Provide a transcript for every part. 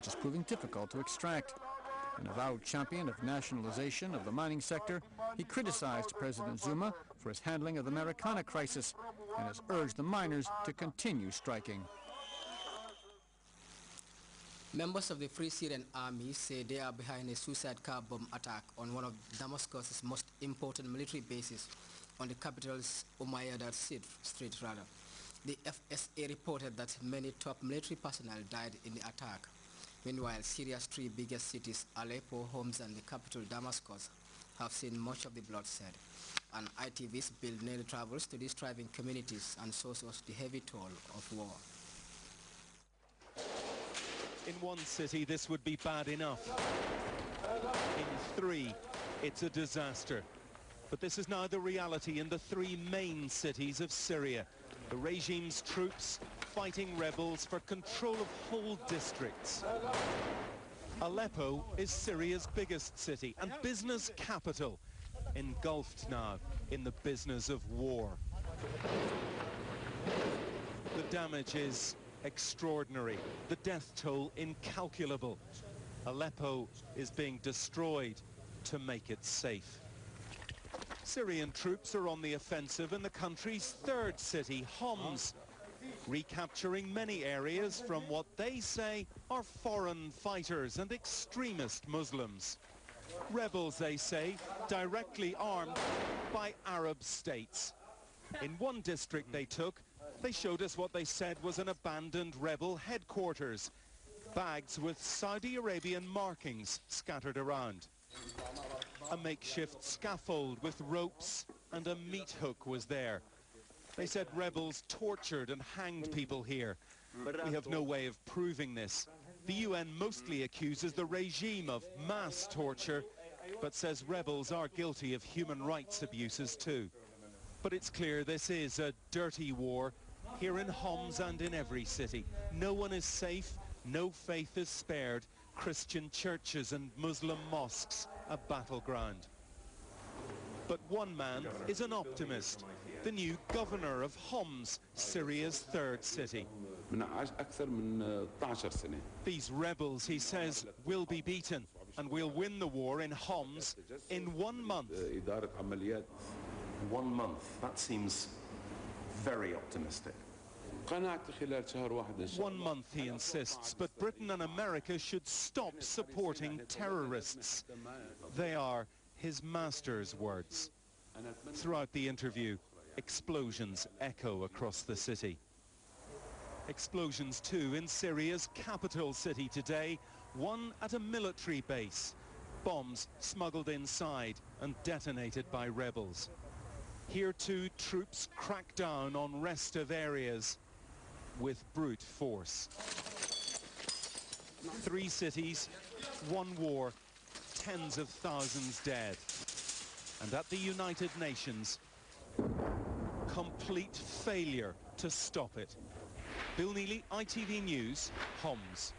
which is proving difficult to extract. An avowed champion of nationalization of the mining sector, he criticized President Zuma for his handling of the Marikana crisis and has urged the miners to continue striking. Members of the Free Syrian Army say they are behind a suicide car bomb attack on one of Damascus' most important military bases on the capital's Umayyad Street. The FSA reported that many top military personnel died in the attack. Meanwhile, Syria's three biggest cities, Aleppo, Homs, and the capital Damascus, have seen much of the bloodshed. An ITV's Bill Nelly travels to these thriving communities and shows us the heavy toll of war. In one city, this would be bad enough. In three, it's a disaster. But this is now the reality in the three main cities of Syria. The regime's troops fighting rebels for control of whole districts. Aleppo is Syria's biggest city and business capital, engulfed now in the business of war. The damage is extraordinary, the death toll incalculable. Aleppo is being destroyed to make it safe. Syrian troops are on the offensive in the country's third city, Homs, recapturing many areas from what they say are foreign fighters and extremist Muslims. Rebels, they say, directly armed by Arab states. In one district they took, they showed us what they said was an abandoned rebel headquarters. Bags with Saudi Arabian markings scattered around. A makeshift scaffold with ropes and a meat hook was there. They said rebels tortured and hanged people here. We have no way of proving this. The UN mostly accuses the regime of mass torture, but says rebels are guilty of human rights abuses too. But it's clear this is a dirty war here in Homs and in every city. No one is safe, no faith is spared. Christian churches and Muslim mosques a battleground. But one man is an optimist, the new governor of Homs, Syria's third city. These rebels, he says, will be beaten and we'll win the war in Homs in 1 month. 1 month, that seems very optimistic. 1 month, he insists, but Britain and America should stop supporting terrorists. They are his master's words. Throughout the interview, explosions echo across the city. Explosions too in Syria's capital city today, one at a military base. Bombs smuggled inside and detonated by rebels. Here too, troops crack down on restive areas with brute force. 3 cities, 1 war, tens of thousands dead. And at the United Nations, complete failure to stop it. Bill Neely, ITV News, Homs.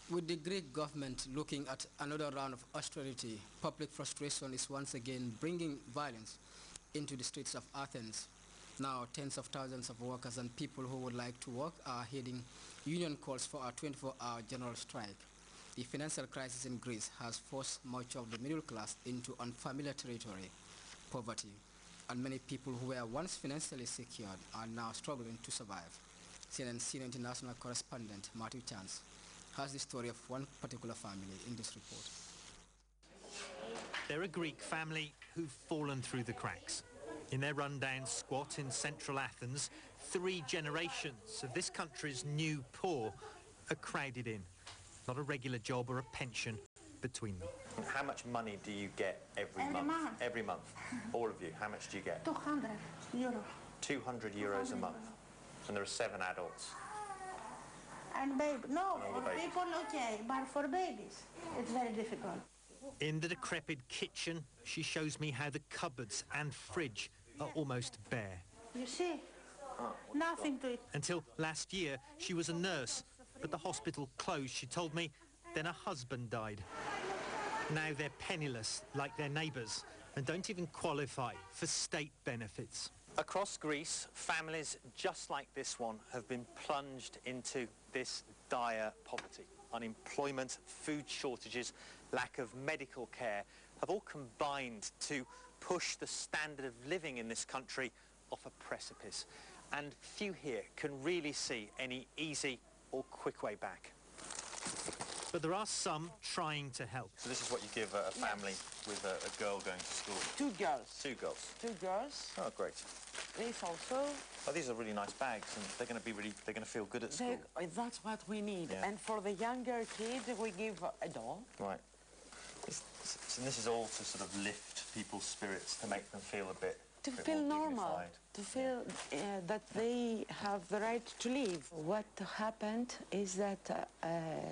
With the Greek government looking at another round of austerity, public frustration is once again bringing violence into the streets of Athens. Now, tens of thousands of workers and people who would like to work are heeding union calls for a 24-hour general strike. The financial crisis in Greece has forced much of the middle class into unfamiliar territory, poverty, and many people who were once financially secured are now struggling to survive. CNN senior international correspondent Matthew Chance has the story of one particular family in this report. They're a Greek family who've fallen through the cracks. In their rundown squat in central Athens, 3 generations of this country's new poor are crowded in. Not a regular job or a pension between them. How much money do you get every month? Every month. All of you, how much do you get? 200 euros. 200 euros a month. And there are 7 adults. And baby, no, And all the for babies. people okay, but for babies, it's very difficult. In the decrepit kitchen, she shows me how the cupboards and fridge are almost bare. You see, nothing to eat. Until last year, she was a nurse, but the hospital closed, she told me, then her husband died. Now they're penniless, like their neighbours, and don't even qualify for state benefits. Across Greece, families just like this one have been plunged into this dire poverty. Unemployment, food shortages, lack of medical care have all combined to push the standard of living in this country off a precipice. And few here can really see any easy or quick way back. But there are some trying to help. So this is what you give a family with a girl going to school? 2 girls. 2 girls? 2 girls. Oh, great. This also. Oh, these are really nice bags, and they're going to feel good at school. That's what we need. Yeah. And for the younger kids, we give a doll. Right. And this is all to sort of lift people's spirits, to make them feel a bit feel normal, dignified. to feel that they have the right to live. What happened is that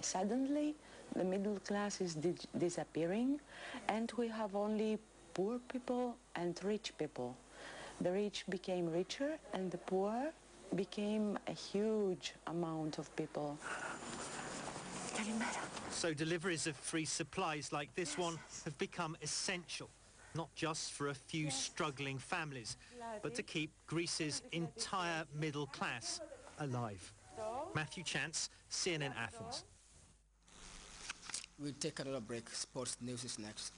suddenly the middle class is disappearing, and we have only poor people and rich people. The rich became richer, and the poor became a huge amount of people. So deliveries of free supplies like this one have become essential, not just for a few struggling families, but to keep Greece's entire middle class alive. Matthew Chance, CNN Athens. We'll take another break. Sports news is next.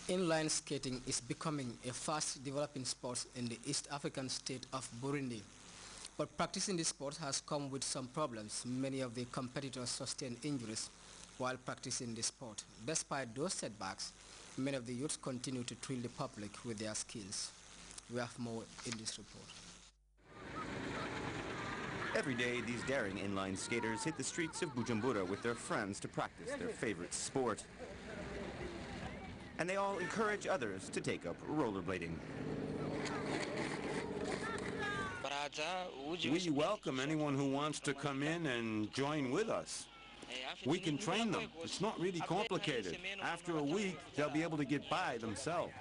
Inline skating is becoming a fast developing sport in the East African state of Burundi. But practicing this sport has come with some problems. Many of the competitors sustain injuries while practicing the sport. Despite those setbacks, many of the youths continue to thrill the public with their skills. We have more in this report. Every day, these daring inline skaters hit the streets of Bujumbura with their friends to practice their favorite sport. And they all encourage others to take up rollerblading. We welcome anyone who wants to come in and join with us. We can train them. It's not really complicated. After a week, they'll be able to get by themselves.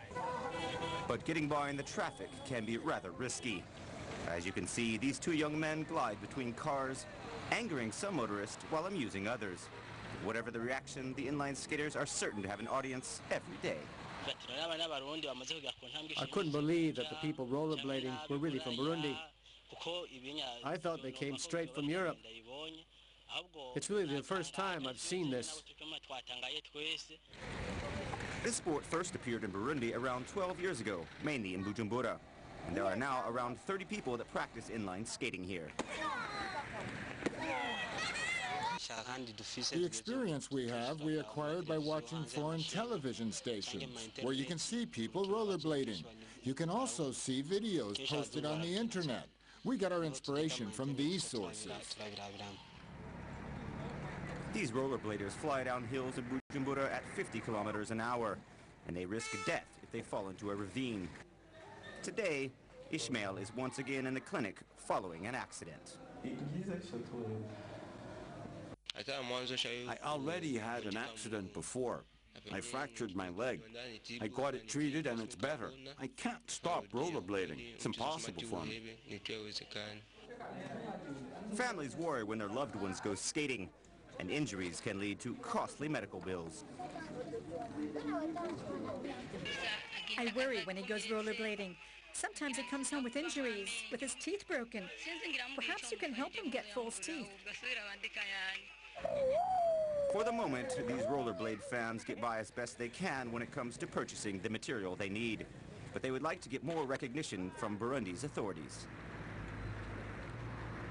But getting by in the traffic can be rather risky. As you can see, these 2 young men glide between cars, angering some motorists while amusing others. Whatever the reaction, the inline skaters are certain to have an audience every day. I couldn't believe that the people rollerblading were really from Burundi. I thought they came straight from Europe. It's really the first time I've seen this. This sport first appeared in Burundi around 12 years ago, mainly in Bujumbura. And there are now around 30 people that practice inline skating here. The experience we have, we acquired by watching foreign television stations, where you can see people rollerblading. You can also see videos posted on the internet. We got our inspiration from these sources. These rollerbladers fly down hills in Bujumbura at 50 kilometers an hour, and they risk death if they fall into a ravine. Today, Ishmael is once again in the clinic following an accident. I already had an accident before. I fractured my leg. I got it treated and it's better. I can't stop rollerblading. It's impossible for me. Families worry when their loved ones go skating, and injuries can lead to costly medical bills. I worry when he goes rollerblading. Sometimes he comes home with injuries, with his teeth broken. Perhaps you can help him get false teeth. For the moment, these rollerblade fans get by as best they can when it comes to purchasing the material they need. But they would like to get more recognition from Burundi's authorities.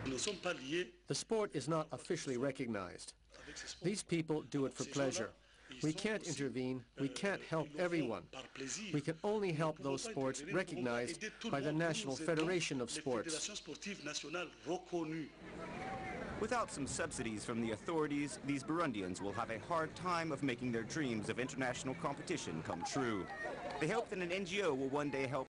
The sport is not officially recognized. These people do it for pleasure. We can't intervene. We can't help everyone. We can only help those sports recognized by the National Federation of Sports. Without some subsidies from the authorities, these Burundians will have a hard time of making their dreams of international competition come true. They hope that an NGO will one day help